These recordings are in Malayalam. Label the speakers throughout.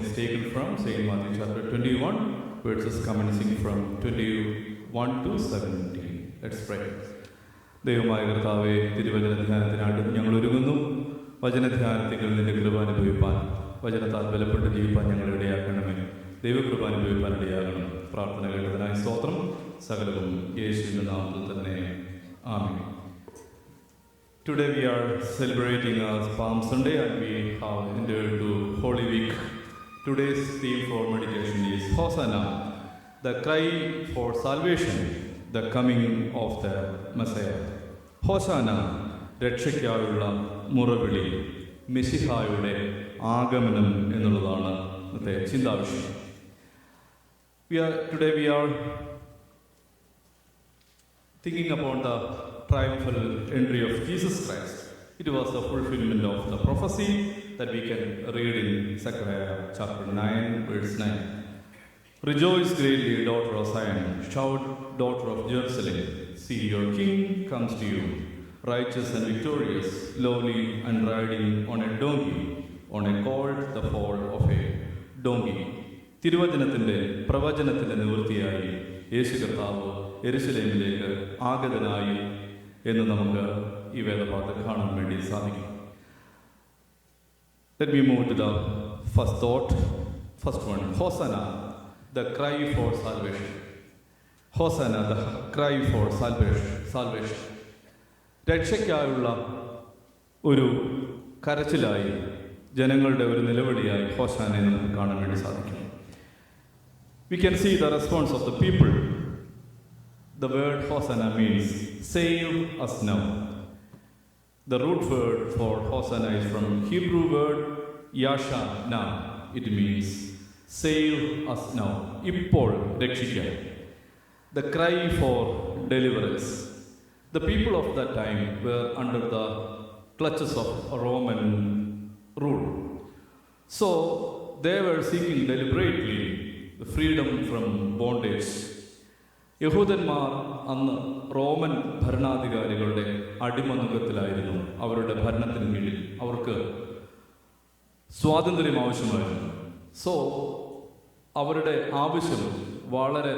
Speaker 1: is taken from St. Matthew chapter 21, verses commencing from 21 to 17. Let's pray. ദൈവമായ കർത്താവേ, തിരുവചന ധ്യാനത്തിനായിട്ട് ഞങ്ങൾ ഒരുങ്ങുന്നു. വചനധ്യാനത്തിൽ നിന്റെ കൃപ അനുഭവിപ്പാൻ, വചനത്താൽ ബലപ്പെട്ട് ജീവിപ്പാൻ ഞങ്ങൾ ഇടയാക്കണമേ. ദൈവകൃപ അനുഭവിപ്പാൻ ഇടയാകണം. പ്രാർത്ഥന കേട്ടതിനായി സ്തോത്രം. സകലവും യേശുവിന്റെ നാമത്തിൽ തന്നെ. ആമേൻ. Today we are celebrating Palm Sunday and we have entered to Holy Week. Today's theme for meditation is Hosanna, the cry for salvation, the coming of the Messiah. Hosanna, രക്ഷയ്ക്കായുള്ള മുറവിളി, മെസ്സിഹായുടെ ആഗമനം എന്നുള്ളതാണ് ഇന്നത്തെ ചിന്താവിഷയം. Today we are thinking upon the triumphal entry of Jesus Christ. It was the fulfillment of the prophecy that we can read in Zechariah chapter 9, verse 9. Rejoice greatly, daughter of Zion. Shout, daughter of Jerusalem. See, your king comes to you, righteous and victorious, lowly and riding on a donkey, on a colt, the foal of a donkey. തിരുവചനത്തിൻ്റെ പ്രവചനത്തിൻ്റെ നിവൃത്തിയായി യേശു കർത്താവ് യെരുശലേമിലേക്ക് ആഗതനായി എന്ന് നമുക്ക് ഈ വേദഭാഗത്ത് കാണാൻ വേണ്ടി സാധിക്കും. Let me move to the first thought. First one, Hosanna, the cry for salvation. Hosanna, the cry for salvation. രക്ഷയ്ക്കായുള്ള ഒരു കരച്ചിലായി, ജനങ്ങളുടെ ഒരു നിലവിളിയായി ഹോസാനയെ നമുക്ക് കാണാൻ വേണ്ടി സാധിക്കും. We can see the response of the people. The word Hosanna means save us now. The root word for Hosanna is from Hebrew word Yashana. It means save us now. ഇപ്പോൾ രക്ഷിക്കാൻ. The cry for deliverance. The people of that time were under the clutches of Roman rule. So they were seeking deliberately the freedom from bondage. യഹൂദന്മാർ അന്ന് റോമൻ ഭരണാധികാരികളുടെ അടിമനുഖത്തിലായിരുന്നു. അവരുടെ ഭരണത്തിന് കീഴിൽ അവർക്ക് സ്വാതന്ത്ര്യം ആവശ്യമായിരുന്നു. സോ അവരുടെ ആവശ്യം വളരെ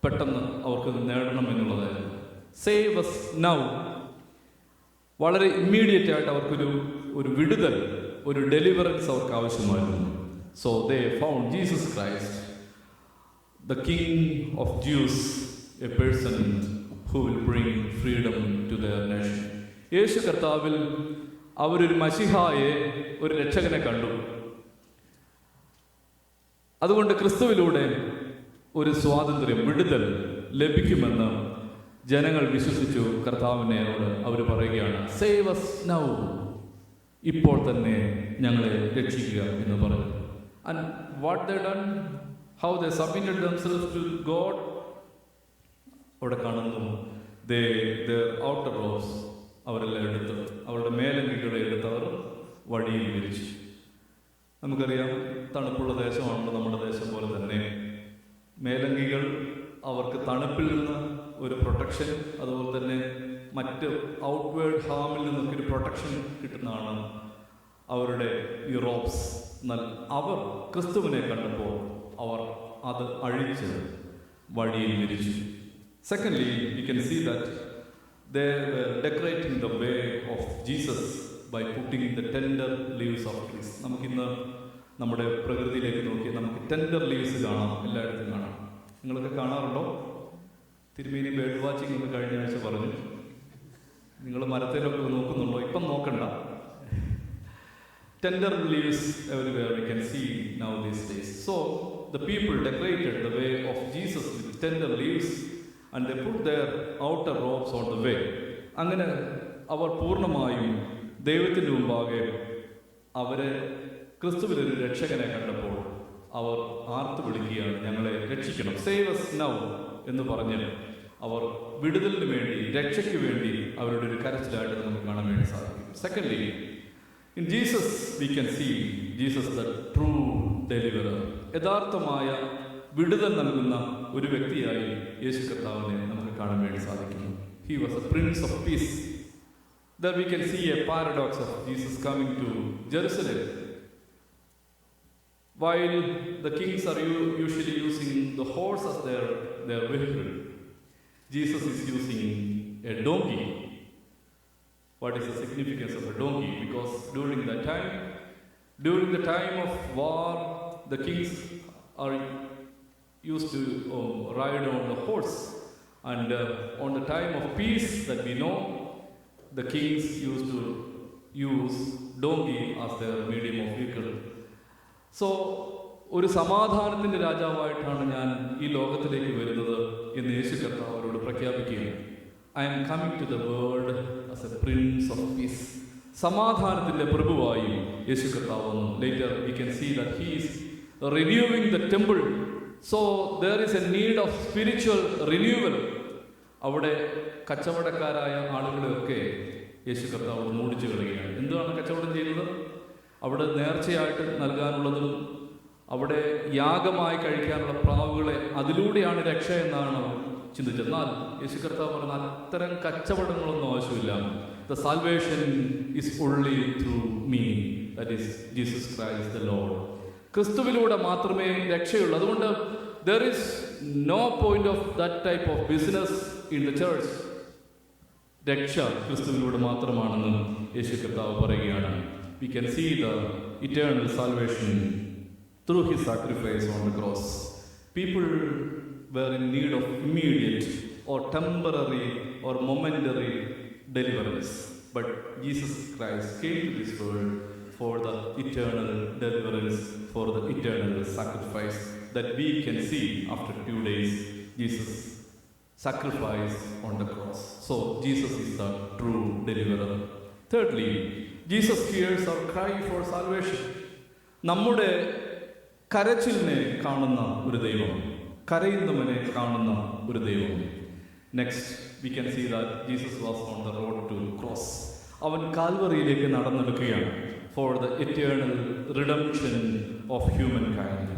Speaker 1: പെട്ടെന്ന് അവർക്ക് നേടണം എന്നുള്ളതായിരുന്നു. Save us now. വളരെ ഇമ്മീഡിയറ്റ് ആയിട്ട് അവർക്കൊരു വിടുതൽ, ഒരു ഡെലിവറൻസ് അവർക്ക് ആവശ്യമായിരുന്നു. So they found Jesus Christ, the King of Jews, a person who will bring freedom to their nation. യേശു കർത്താവിൽ അവരൊരു മശിഹായെ, ഒരു രക്ഷകനെ കണ്ടു. അതുകൊണ്ട് ക്രിസ്തുവിലൂടെ ഒരു സ്വാതന്ത്ര്യം, വിടുതൽ ലഭിക്കുമെന്ന് ജനങ്ങൾ വിശ്വസിച്ചു. കർത്താവിനോട് അവർ പറയുകയാണ്, സേവ് us now, ഇപ്പോൾ തന്നെ ഞങ്ങളെ രക്ഷിക്കുക എന്ന് പറഞ്ഞു. And what they done? How they submitted themselves to God. അവിടെ കാണുന്നു, their outer robes അവരെല്ലാം എടുത്ത്, അവരുടെ മേലങ്കികളെ എടുത്തവർ വഴിയിൽ വിരിച്ചു. നമുക്കറിയാം, തണുപ്പുള്ള ദേശമാണല്ലോ നമ്മുടെ ദേശം പോലെ തന്നെ. മേലങ്കികൾ അവർക്ക് തണുപ്പിൽ നിന്ന് ഒരു പ്രൊട്ടക്ഷൻ, അതുപോലെ തന്നെ മറ്റ് ഔട്ട്വേർഡ് ഹാമിൽ നിന്നൊക്കെ ഒരു പ്രൊട്ടക്ഷൻ കിട്ടുന്നതാണ് അവരുടെ ഈ റോബ്സ്. എന്നാൽ അവർ ക്രിസ്തുവിനെ കണ്ടപ്പോൾ അവർ അത് അഴിച്ച് വഴിയിൽ വിരിച്ചു. Secondly, we can see that they were decorating the way of Jesus by putting the tender leaves of trees. നമുക്കിന്ന് നമ്മുടെ പ്രകൃതിയിലേക്ക് നോക്കി നമുക്ക് ടെൻഡർ ലീവ്സ് കാണാം, എല്ലായിടത്തും കാണാം. നിങ്ങളൊക്കെ കാണാറുണ്ടോ? തിരുമേനി ബേർഡ് വാച്ചിങ് എന്ന് കഴിഞ്ഞ ആഴ്ച പറഞ്ഞു. നിങ്ങൾ മരത്തിലൊക്കെ നോക്കുന്നുണ്ടോ? ഇപ്പം നോക്കണ്ട. Tender leaves everywhere we can see now these days. So the people decorated the way of Jesus with tender leaves and they put their outer robes on the way. അങ്ങനെ അവർ പൂർണ്ണമായും ദൈവത്തിൻ്റെ മുമ്പാകെ അവരെ ക്രിസ്തുവിലൊരു രക്ഷകനെ കണ്ടപ്പോൾ അവർ ആർത്തു വിളിക്കുകയാണ്, ഞങ്ങളെ രക്ഷിക്കണം, സേവ് us now എന്ന് പറഞ്ഞ് അവർ വിടുതലിന് വേണ്ടി, രക്ഷയ്ക്ക് വേണ്ടി അവരുടെ ഒരു കരച്ചിലായിട്ട് നമുക്ക് കാണാൻ വേണ്ടി സാധിക്കും. Secondly, in Jesus we can see Jesus the true deliverer. യഥാർത്ഥമായ വിടുതൽ നൽകുന്ന ഒരു വ്യക്തിയായി യേശു കർത്താവിനെ നമുക്ക് കാണാൻ വേണ്ടി സാധിക്കുന്നു. He was a prince of peace. There we can see a paradox of Jesus coming to Jerusalem. while the kings are usually using the horse as their vehicle, Jesus is using a donkey. What is the significance of a donkey? Because during the time of war, the kings are used to ride on the horse, and on the time of peace that we know, the kings used to use donkey as their medium of vehicle. So ഒരു സമാധാനത്തിൻ്റെ രാജാവായിട്ടാണ് ഞാൻ ഈ ലോകത്തിലേക്ക് വരുന്നത് എന്ന് യേശു കർത്താവ് അവരോട് പ്രഖ്യാപിക്കുകയാണ്. I am coming to the world as a prince of peace. സമാധാനത്തിൻ്റെ പ്രഭുവായി യേശു കർത്താവ് വന്നു. Later we can see that he is renewing the temple. So there is a need of spiritual renewal. അവിടെ കച്ചവടക്കാരായ ആളുകളെയൊക്കെ യേശു കർത്താവ് മൂടിച്ചു കളയുകയാണ്. എന്താണ് കച്ചവടം ചെയ്യുന്നത്? അവിടെ നേർച്ചയായിട്ട് നൽകാനുള്ളതും അവിടെ യാഗമായി കഴിക്കാനുള്ള പ്രാവുകളെ, അതിലൂടെയാണ് രക്ഷ എന്നാണ് ചിന്തിച്ചത്. എന്നാൽ യേശു കർത്താവ് പറഞ്ഞ അത്തരം കച്ചവടങ്ങളൊന്നും ആവശ്യമില്ല. The salvation is only through me, that is Jesus Christ the Lord. ക്രിസ്തുവിലൂടെ മാത്രമേ രക്ഷയുള്ളൂ. അതുകൊണ്ട് there is no point of that type of business in the church. രക്ഷ ക്രിസ്തുവിലൂടെ മാത്രമാണെന്ന് യേശു കർത്താവ് പറയുകയാണ്. We can see the eternal salvation through his sacrifice on the cross. People were in need of immediate or temporary or momentary deliverance, but Jesus Christ came to this world for the eternal deliverance, for the eternal sacrifice that we can see after 2 days. Jesus sacrificed on the cross. So Jesus is the true deliverer. Thirdly, Jesus hears our cry for salvation. നമ്മുടെ കരച്ചിലിനെ കാണുന്ന ഒരു ദൈവം, കരയുന്നവനെ കാണുന്ന ഒരു ദൈവം. Next we can see that Jesus was on the road to cross. അവൻ കാൽവറിയിലേക്ക് നടന്നെടുക്കുകയാണ് for the eternal redemption of humankind.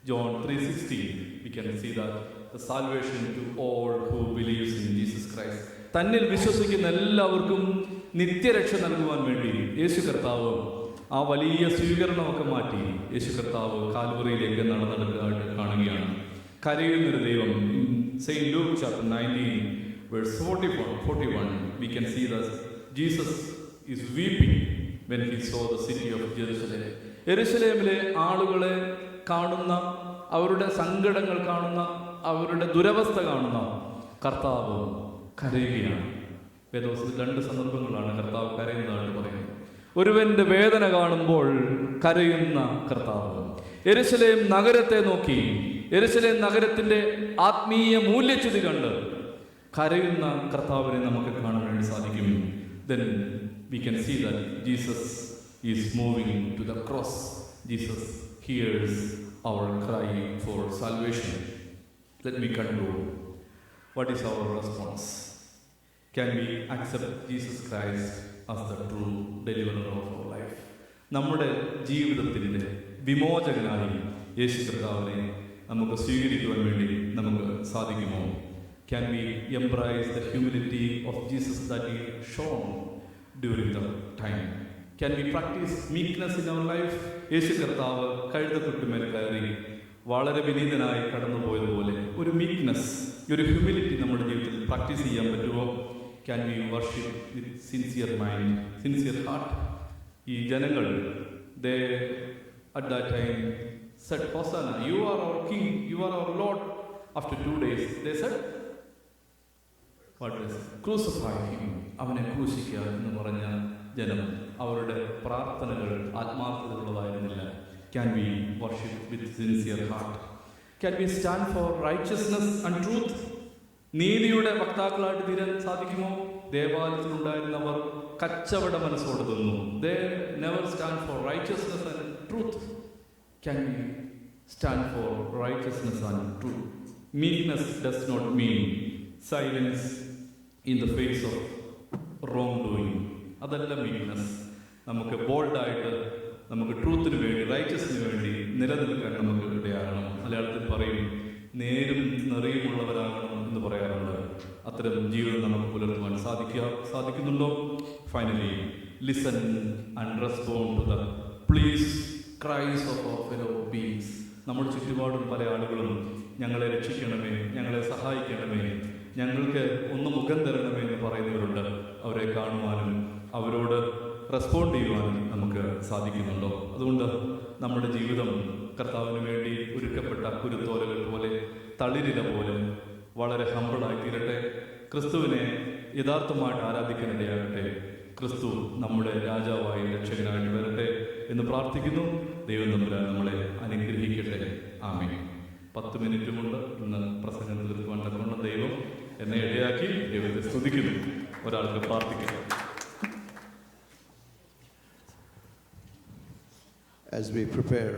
Speaker 1: John 3:16 we can see that the salvation to all who believes in Jesus Christ. തന്നിൽ വിശ്വസിക്കുന്ന എല്ലാവർക്കും നിത്യരക്ഷ നൽകുവാൻ വേണ്ടി യേശു കർത്താവ് ആ വലിയ സ്വീകരണമൊക്കെ മാറ്റി യേശു കർത്താവ് കാൽവറിയിലേക്ക് നടന്നെടുക്കുന്നതായിട്ട് കാണുകയാണ്. കരയുന്നൊരു ദൈവം. Saint Luke chapter 19 verse 41 we can see that Jesus is weeping when he saw the city of Jerusalem. യെരുശലേമിലെ ആളുകളെ കാണുന്ന, അവരുടെ സങ്കടങ്ങൾ കാണുന്ന, അവരുടെ ദുരവസ്ഥ കാണുന്ന കർത്താവ് കരയുകയാണ്. വേദപുസ്തകത്തിൽ 2 സന്ദർഭങ്ങളാണ് കർത്താവ് കരയുന്നതായിട്ട് പറയുന്നത്. ഒരുവന്റെ വേദന കാണുമ്പോൾ കരയുന്ന കർത്താവ്. യെരുശലേം നഗരത്തെ നോക്കി, യെരുശലേം നഗരത്തിന്റെ ആത്മീയ മൂല്യച്യുതി കണ്ട് കരയുന്ന കർത്താവിനെ നമുക്ക് കാണാൻ വേണ്ടി സാധിക്കും. Then we can see that Jesus is moving to the cross. Jesus hears our cry for salvation. Let me conclude. What is our response? Can we accept Jesus Christ as the true deliverer of our life? നമ്മുടെ ജീവിതത്തിൻ്റെ വിമോചകനായി യേശു കർത്താവിനെ നമുക്ക് സ്വീകരിക്കുവാൻ വേണ്ടി നമുക്ക് സാധിക്കുമോ? Can we embrace the humility of Jesus that he shown during the time? Can we practice meekness in our life? യേശു കർത്താവ് കഴുതക്കുട്ടുമേൽ കയറി വളരെ വിനീതനായി കടന്നുപോയതുപോലെ ഒരു മീക്ക്നെസ്, ഒരു ഹ്യൂമിലിറ്റി നമ്മുടെ ജീവിതത്തിൽ പ്രാക്ടീസ് ചെയ്യാൻ പറ്റുമോ? Can we worship with sincere mind, sincere heart? ഈ ജനങ്ങൾ they at that time said, Hosanna, you are our king, you are our Lord. After 2 days they said, what is it? Crucify him. അവനെ ക്രൂശിക്കുക എന്ന് പറഞ്ഞ ജനം, അവരുടെ പ്രാർത്ഥനകൾ ആത്മാർത്ഥതയുള്ളതായിരുന്നില്ല. Can we worship with sincere heart? Can we stand for righteousness and truth? നീതിയുടെ വക്താക്കളായിട്ട് തീരാൻ സാധിക്കുമോ? ദേവാലയത്തിലുണ്ടായിരുന്നവർ കച്ചവട മനസ്സോടെ നിന്നു. They never stand for righteousness and truth. Can we stand for righteousness and truth? Meekness does not mean silence in the face of wrongdoing. അതല്ല മീക്ക്നെസ്. നമുക്ക് ബോൾഡായിട്ട് നമുക്ക് ട്രൂത്തിന് വേണ്ടി, റൈറ്റസിന് വേണ്ടി നിലനിൽക്കാൻ നമുക്ക് ഇടയാകണം. മലയാളത്തിൽ പറയും നേരും നിറയുമുള്ളവരാകണം എന്ന് പറയാറുണ്ട്. അത്തരം ജീവിതം നമുക്ക് പുലർത്തുവാൻ സാധിക്കുന്നുണ്ടോ? Finally listen and respond to the pleas cries of our fellow beings. നമ്മുടെ ചുറ്റുപാടും പല ആളുകളും ഞങ്ങളെ രക്ഷിക്കണമേ, ഞങ്ങളെ സഹായിക്കണമേ, ഞങ്ങൾക്ക് ഒന്ന് മുഖം തരണമേ എന്ന് പറയുന്നവരുണ്ട്. അവരെ കാണുവാനും അവരോട് റെസ്പോണ്ട് ചെയ്യുവാനും നമുക്ക് സാധിക്കുന്നുണ്ടോ? അതുകൊണ്ട് നമ്മുടെ ജീവിതം കർത്താവിന് വേണ്ടി ഒരുക്കപ്പെട്ട കുരുത്തോലകൾ പോലെ, തളിരില പോലെ വളരെ ഹമ്പിളായി തീരട്ടെ. ക്രിസ്തുവിനെ യഥാർത്ഥമായിട്ട് ആരാധിക്കാനിടയാകട്ടെ. ക്രിസ്തു നമ്മുടെ രാജാവായി രക്ഷകനായിട്ട് വരട്ടെ എന്ന് പ്രാർത്ഥിക്കുന്നു. ദൈവം തമ്പുരാൻ നമ്മളെ അനുഗ്രഹിക്കട്ടെ. ആമേൻ. 10 മിനിറ്റ് കൊണ്ട് ഇന്ന് പ്രസംഗം തീർക്കുവാൻ തക്കൊണ്ട് ദൈവം എന്നെ ഇടയാക്കി. ദൈവത്തെ സ്തുതിക്കുന്നു. ഒരാൾക്ക് പ്രാർത്ഥിക്കുക.
Speaker 2: As we prepare